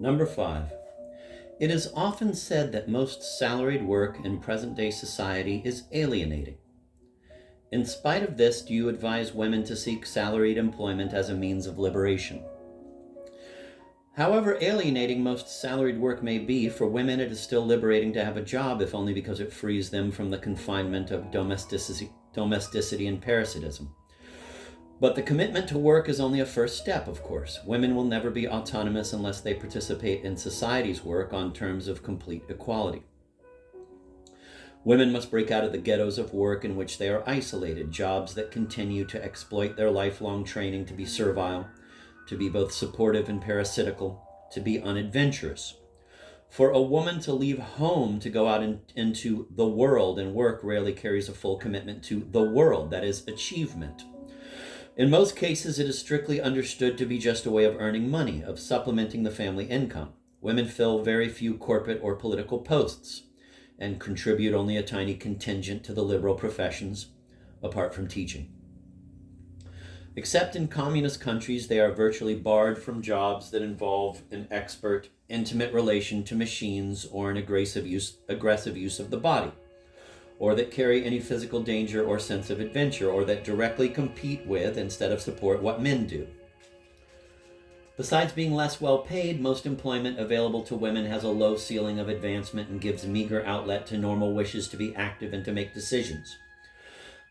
Number 5. It is often said that most salaried work in present-day society is alienating. In spite of this, do you advise women to seek salaried employment as a means of liberation? However alienating most salaried work may be, for women it is still liberating to have a job, if only because it frees them from the confinement of domesticity and parasitism. But the commitment to work is only a first step, of course. Women will never be autonomous unless they participate in society's work on terms of complete equality. Women must break out of the ghettos of work in which they are isolated, jobs that continue to exploit their lifelong training to be servile, to be both supportive and parasitical, to be unadventurous. For a woman to leave home to go out into the world and work rarely carries a full commitment to the world, that is, achievement. In most cases, it is strictly understood to be just a way of earning money, of supplementing the family income. Women fill very few corporate or political posts and contribute only a tiny contingent to the liberal professions, apart from teaching. Except in communist countries, they are virtually barred from jobs that involve an expert, intimate relation to machines or an aggressive use of the body, or that carry any physical danger or sense of adventure, or that directly compete with, instead of support, what men do. Besides being less well paid, most employment available to women has a low ceiling of advancement and gives meager outlet to normal wishes to be active and to make decisions.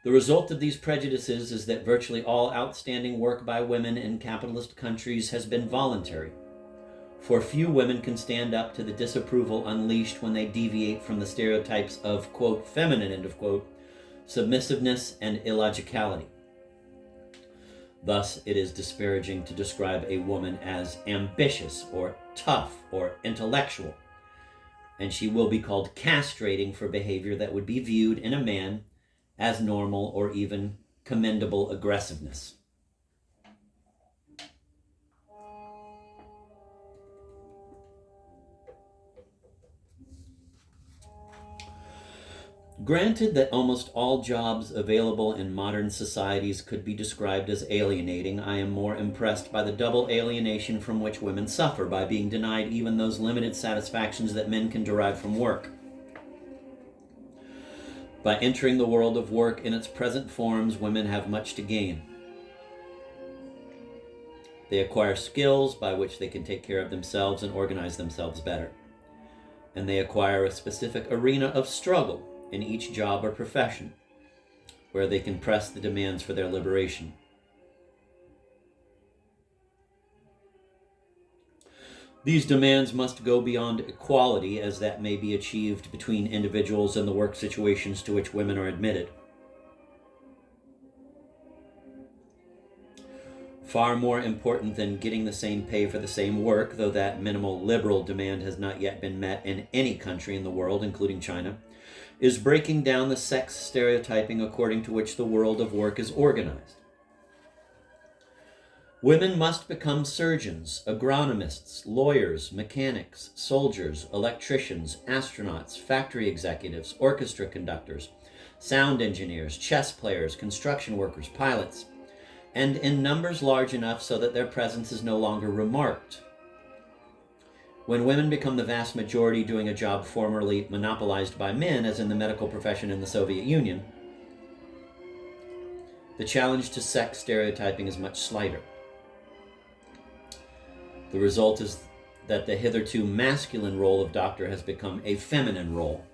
The result of these prejudices is that virtually all outstanding work by women in capitalist countries has been voluntary. For few women can stand up to the disapproval unleashed when they deviate from the stereotypes of, quote, feminine, end of quote, submissiveness and illogicality. Thus, it is disparaging to describe a woman as ambitious or tough or intellectual, and she will be called castrating for behavior that would be viewed in a man as normal or even commendable aggressiveness. Granted that almost all jobs available in modern societies could be described as alienating, I am more impressed by the double alienation from which women suffer by being denied even those limited satisfactions that men can derive from work. By entering the world of work in its present forms, women have much to gain. They acquire skills by which they can take care of themselves and organize themselves better. And they acquire a specific arena of struggle in each job or profession, where they can press the demands for their liberation. These demands must go beyond equality, as that may be achieved between individuals and the work situations to which women are admitted. Far more important than getting the same pay for the same work, though that minimal liberal demand has not yet been met in any country in the world, including China, is breaking down the sex stereotyping according to which the world of work is organized. Women must become surgeons, agronomists, lawyers, mechanics, soldiers, electricians, astronauts, factory executives, orchestra conductors, sound engineers, chess players, construction workers, pilots, and in numbers large enough so that their presence is no longer remarked. When women become the vast majority doing a job formerly monopolized by men, as in the medical profession in the Soviet Union, the challenge to sex stereotyping is much slighter. The result is that the hitherto masculine role of doctor has become a feminine role.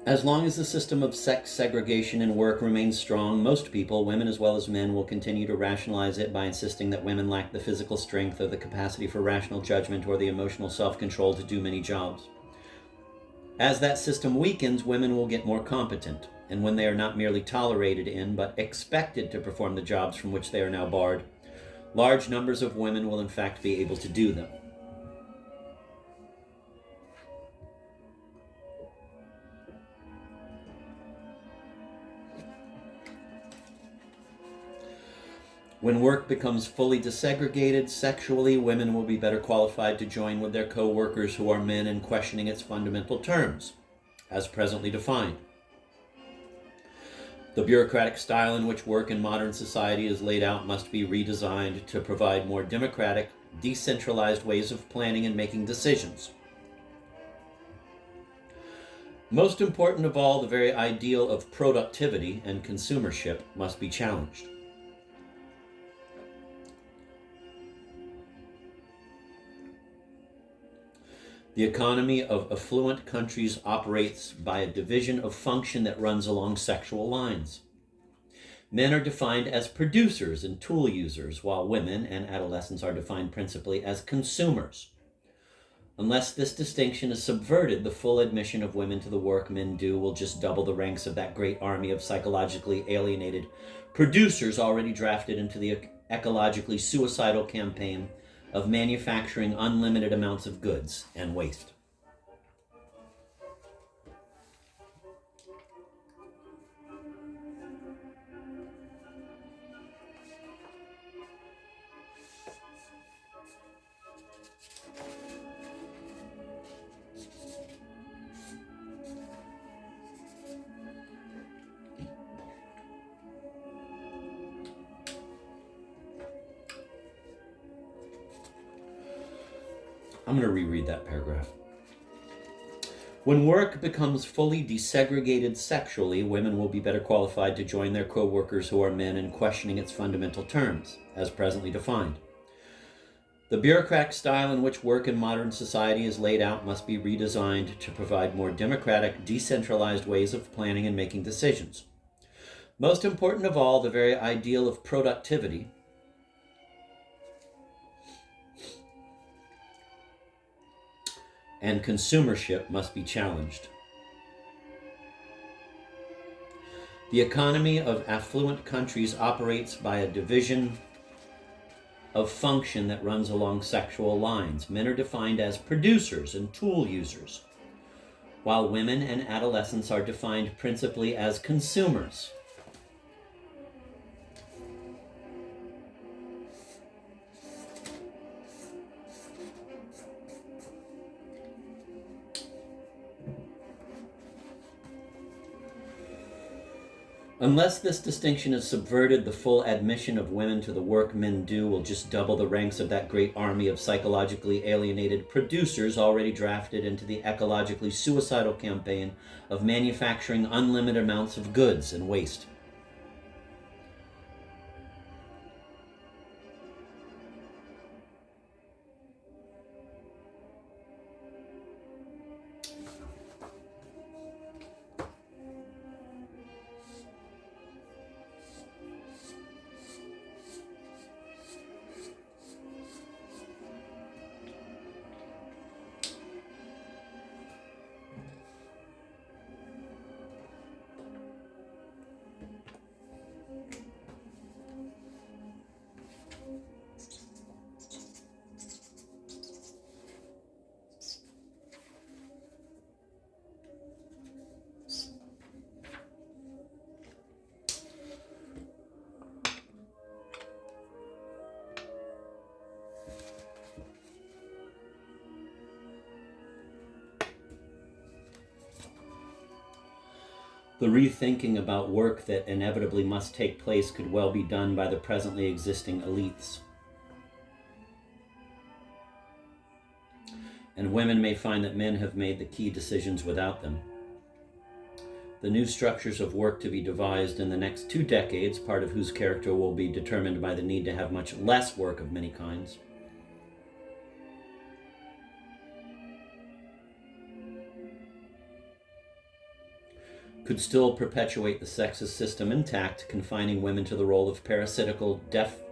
As long as the system of sex segregation in work remains strong, most people, women as well as men, will continue to rationalize it by insisting that women lack the physical strength or the capacity for rational judgment or the emotional self-control to do many jobs. As that system weakens, women will get more competent, and when they are not merely tolerated in, but expected to perform the jobs from which they are now barred, large numbers of women will in fact be able to do them. When work becomes fully desegregated sexually, women will be better qualified to join with their co-workers who are men in questioning its fundamental terms, as presently defined. The bureaucratic style in which work in modern society is laid out must be redesigned to provide more democratic, decentralized ways of planning and making decisions. Most important of all, the very ideal of productivity and consumership must be challenged. The economy of affluent countries operates by a division of function that runs along sexual lines. Men are defined as producers and tool users, while women and adolescents are defined principally as consumers. Unless this distinction is subverted, the full admission of women to the work men do will just double the ranks of that great army of psychologically alienated producers already drafted into the ecologically suicidal campaign of manufacturing unlimited amounts of goods and waste. I'm going to reread that paragraph. When work becomes fully desegregated sexually, women will be better qualified to join their co-workers who are men in questioning its fundamental terms, as presently defined. The bureaucratic style in which work in modern society is laid out must be redesigned to provide more democratic, decentralized ways of planning and making decisions. Most important of all, the very ideal of productivity and consumership must be challenged. The economy of affluent countries operates by a division of function that runs along sexual lines. Men are defined as producers and tool users, while women and adolescents are defined principally as consumers. Unless this distinction is subverted, the full admission of women to the work men do will just double the ranks of that great army of psychologically alienated producers already drafted into the ecologically suicidal campaign of manufacturing unlimited amounts of goods and waste. The rethinking about work that inevitably must take place could well be done by the presently existing elites. And women may find that men have made the key decisions without them. The new structures of work to be devised in the next 2 decades, part of whose character will be determined by the need to have much less work of many kinds, could still perpetuate the sexist system intact, confining women to the role of parasitical,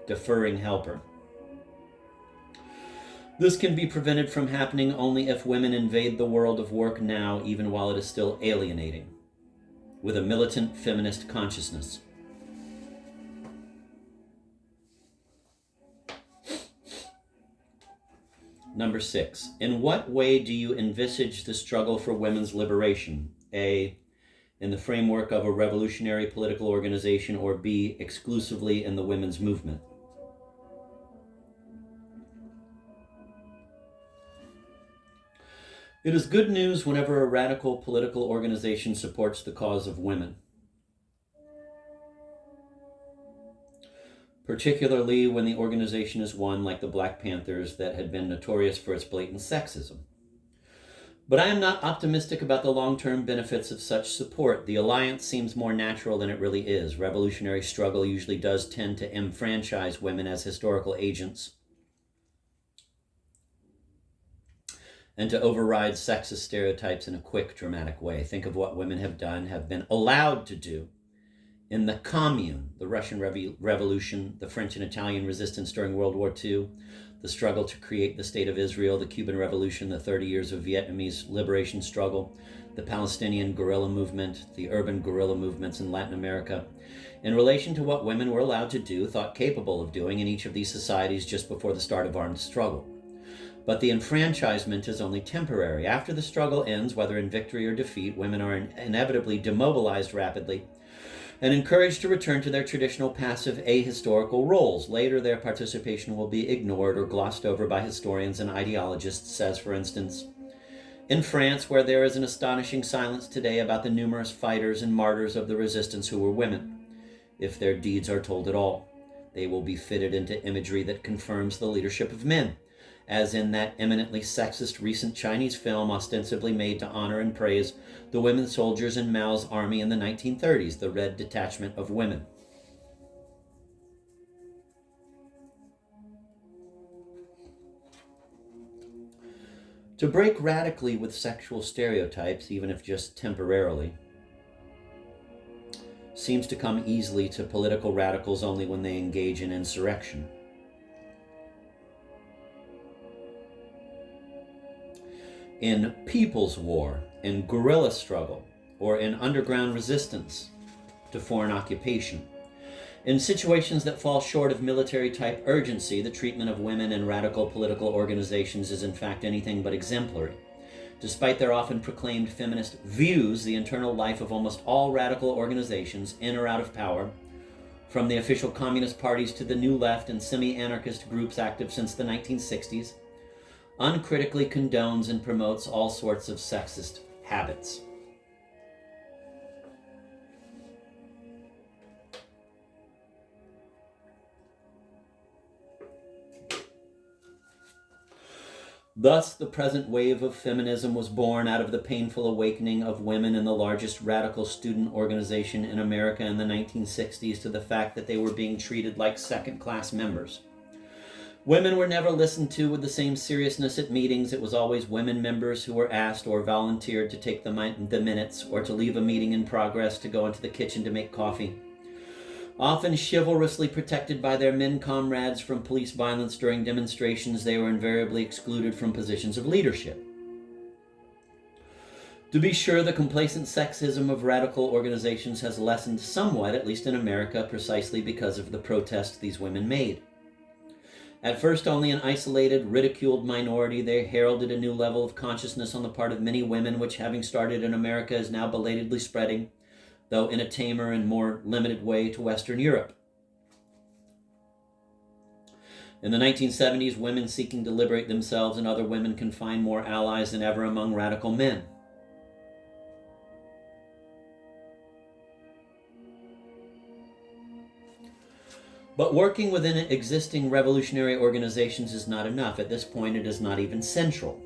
deferring helper. This can be prevented from happening only if women invade the world of work now, even while it is still alienating, with a militant feminist consciousness. Number 6. In what way do you envisage the struggle for women's liberation? A, in the framework of a revolutionary political organization, or B, exclusively in the women's movement? It is good news whenever a radical political organization supports the cause of women, particularly when the organization is one like the Black Panthers that had been notorious for its blatant sexism. But I am not optimistic about the long-term benefits of such support. The alliance seems more natural than it really is. Revolutionary struggle usually does tend to enfranchise women as historical agents and to override sexist stereotypes in a quick, dramatic way. Think of what women have done, have been allowed to do in the Commune, the Russian Revolution, the French and Italian resistance during World War II, the struggle to create the State of Israel, the Cuban Revolution, the 30 years of Vietnamese liberation struggle, the Palestinian guerrilla movement, the urban guerrilla movements in Latin America, in relation to what women were allowed to do, thought capable of doing in each of these societies just before the start of armed struggle. But the enfranchisement is only temporary. After the struggle ends, whether in victory or defeat, women are inevitably demobilized rapidly and encouraged to return to their traditional passive ahistorical roles. Later, their participation will be ignored or glossed over by historians and ideologists, as, for instance, in France, where there is an astonishing silence today about the numerous fighters and martyrs of the resistance who were women. If their deeds are told at all, they will be fitted into imagery that confirms the leadership of men, as in that eminently sexist recent Chinese film ostensibly made to honor and praise the women soldiers in Mao's army in the 1930s, the Red Detachment of Women. To break radically with sexual stereotypes, even if just temporarily, seems to come easily to political radicals only when they engage in insurrection. In people's war, in guerrilla struggle, or in underground resistance to foreign occupation. In situations that fall short of military-type urgency, the treatment of women in radical political organizations is in fact anything but exemplary. Despite their often proclaimed feminist views, the internal life of almost all radical organizations, in or out of power, from the official communist parties to the New Left and semi-anarchist groups active since the 1960s, uncritically condones and promotes all sorts of sexist habits. Thus, the present wave of feminism was born out of the painful awakening of women in the largest radical student organization in America in the 1960s to the fact that they were being treated like second-class members. Women were never listened to with the same seriousness at meetings. It was always women members who were asked or volunteered to take the minutes or to leave a meeting in progress to go into the kitchen to make coffee. Often chivalrously protected by their men comrades from police violence during demonstrations, they were invariably excluded from positions of leadership. To be sure, the complacent sexism of radical organizations has lessened somewhat, at least in America, precisely because of the protest these women made. At first only an isolated, ridiculed minority, they heralded a new level of consciousness on the part of many women, which, having started in America, is now belatedly spreading, though in a tamer and more limited way, to Western Europe. In the 1970s, women seeking to liberate themselves and other women can find more allies than ever among radical men. But working within existing revolutionary organizations is not enough. At this point, it is not even central.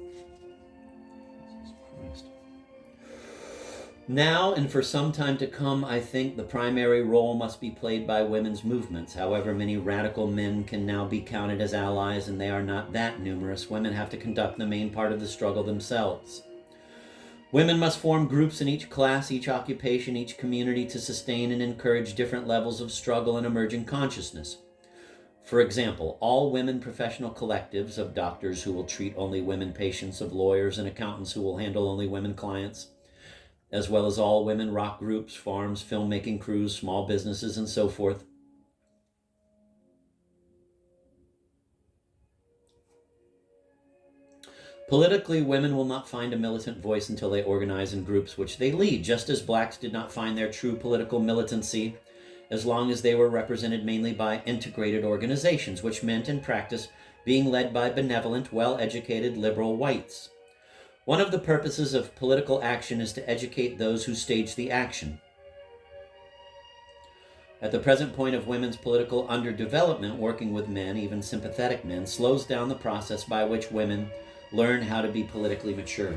Now, and for some time to come, I think the primary role must be played by women's movements. However, many radical men can now be counted as allies, and they are not that numerous. Women have to conduct the main part of the struggle themselves. Women must form groups in each class, each occupation, each community to sustain and encourage different levels of struggle and emerging consciousness. For example, all women professional collectives of doctors who will treat only women patients, of lawyers and accountants who will handle only women clients, as well as all women rock groups, farms, filmmaking crews, small businesses, and so forth. Politically, women will not find a militant voice until they organize in groups which they lead, just as blacks did not find their true political militancy as long as they were represented mainly by integrated organizations, which meant in practice being led by benevolent, well-educated liberal whites. One of the purposes of political action is to educate those who stage the action. At the present point of women's political underdevelopment, working with men, even sympathetic men, slows down the process by which women learn how to be politically mature.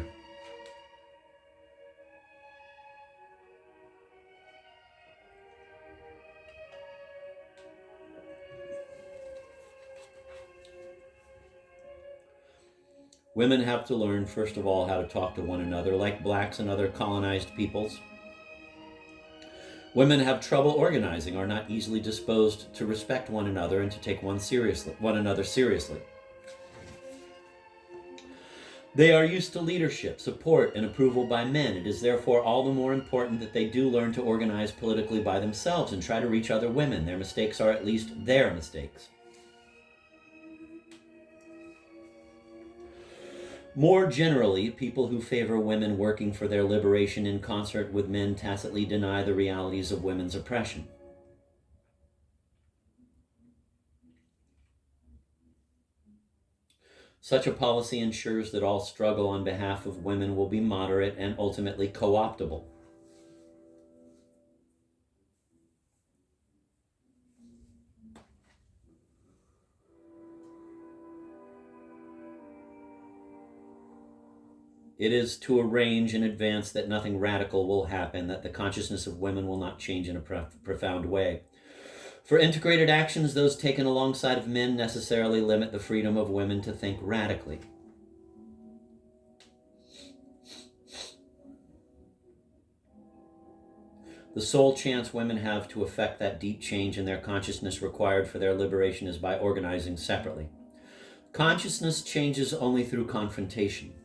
Women have to learn, first of all, how to talk to one another, like blacks and other colonized peoples. Women have trouble organizing, are not easily disposed to respect one another and to take one another seriously. They are used to leadership, support, and approval by men. It is therefore all the more important that they do learn to organize politically by themselves and try to reach other women. Their mistakes are at least their mistakes. More generally, people who favor women working for their liberation in concert with men tacitly deny the realities of women's oppression. Such a policy ensures that all struggle on behalf of women will be moderate and ultimately co-optable. It is to arrange in advance that nothing radical will happen, that the consciousness of women will not change in a profound way. For integrated actions, those taken alongside of men necessarily limit the freedom of women to think radically. The sole chance women have to effect that deep change in their consciousness required for their liberation is by organizing separately. Consciousness changes only through confrontation.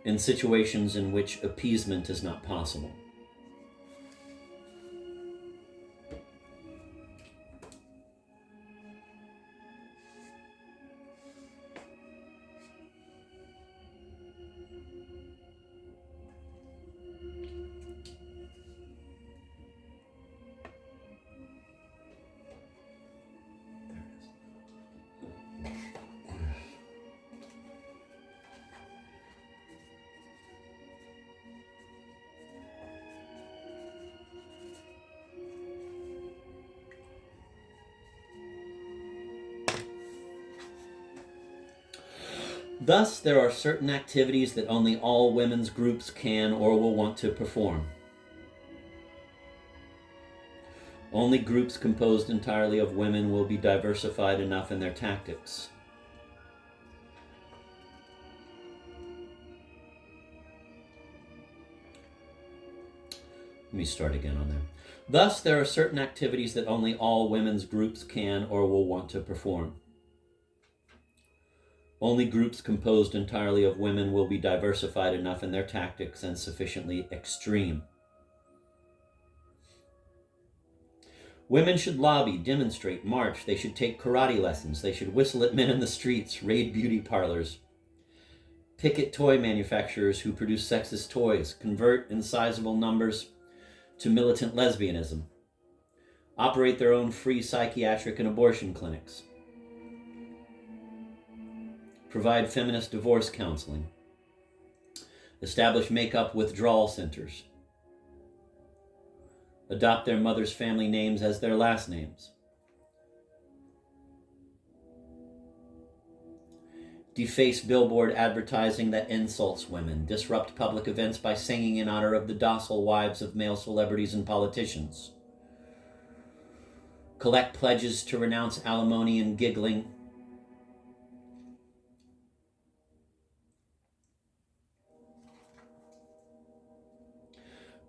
In situations in which appeasement is not possible. Thus, there are certain activities that only all women's groups can or will want to perform. Only groups composed entirely of women will be diversified enough in their tactics. Let me start again on there. Thus, there are certain activities that only all women's groups can or will want to perform. Only groups composed entirely of women will be diversified enough in their tactics and sufficiently extreme. Women should lobby, demonstrate, march. They should take karate lessons. They should whistle at men in the streets, raid beauty parlors, picket toy manufacturers who produce sexist toys, convert in sizable numbers to militant lesbianism, operate their own free psychiatric and abortion clinics, provide feminist divorce counseling, establish makeup withdrawal centers, adopt their mother's family names as their last names, deface billboard advertising that insults women, disrupt public events by singing in honor of the docile wives of male celebrities and politicians, collect pledges to renounce alimony and giggling,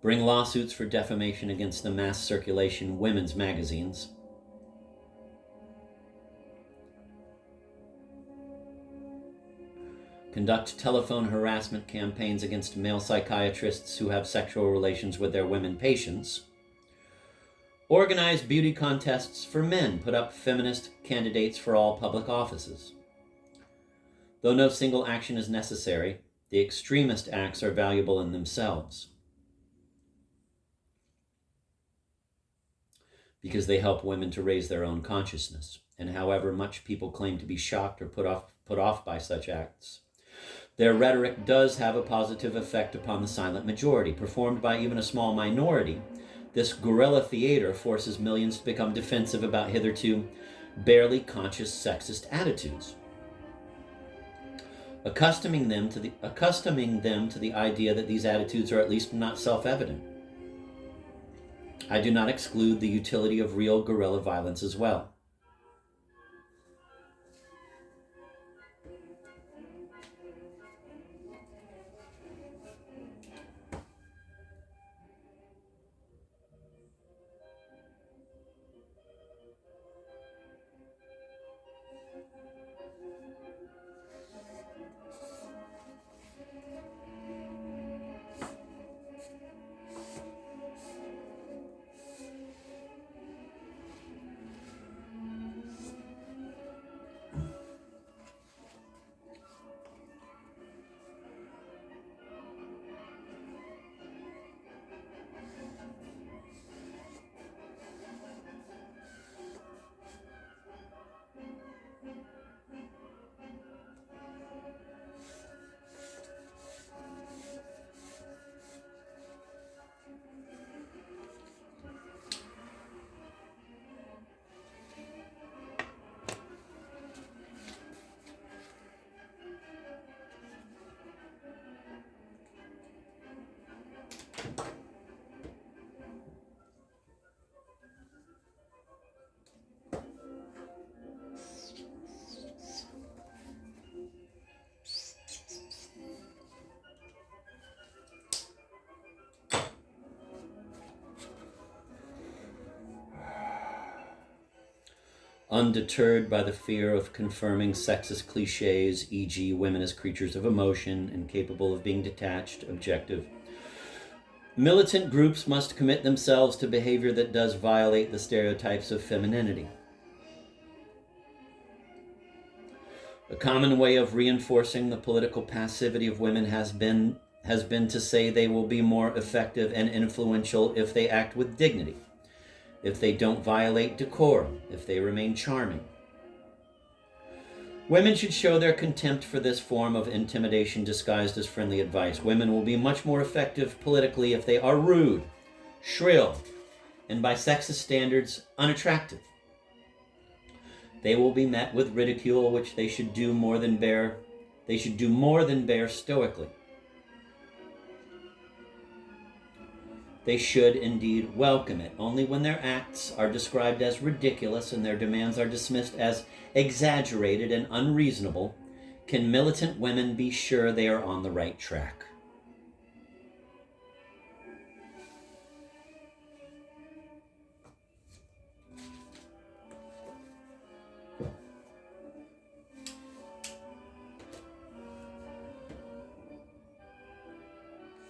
bring lawsuits for defamation against the mass circulation women's magazines, conduct telephone harassment campaigns against male psychiatrists who have sexual relations with their women patients, organize beauty contests for men, put up feminist candidates for all public offices. Though no single action is necessary, the extremist acts are valuable in themselves because they help women to raise their own consciousness. And however much people claim to be shocked or put off by such acts, their rhetoric does have a positive effect upon the silent majority. Performed by even a small minority, this guerrilla theater forces millions to become defensive about hitherto barely conscious sexist attitudes, accustoming them to the idea that these attitudes are at least not self-evident. I do not exclude the utility of real guerrilla violence as well. Undeterred by the fear of confirming sexist cliches, e.g., women as creatures of emotion and capable of being detached, objective, militant groups must commit themselves to behavior that does violate the stereotypes of femininity. A common way of reinforcing the political passivity of women has been to say they will be more effective and influential if they act with dignity, if they don't violate decorum, if they remain charming. Women should show their contempt for this form of intimidation disguised as friendly advice. Women will be much more effective politically if they are rude, shrill, and by sexist standards, unattractive. They will be met with ridicule, which they should do more than bear stoically. They should indeed welcome it. Only when their acts are described as ridiculous and their demands are dismissed as exaggerated and unreasonable can militant women be sure they are on the right track.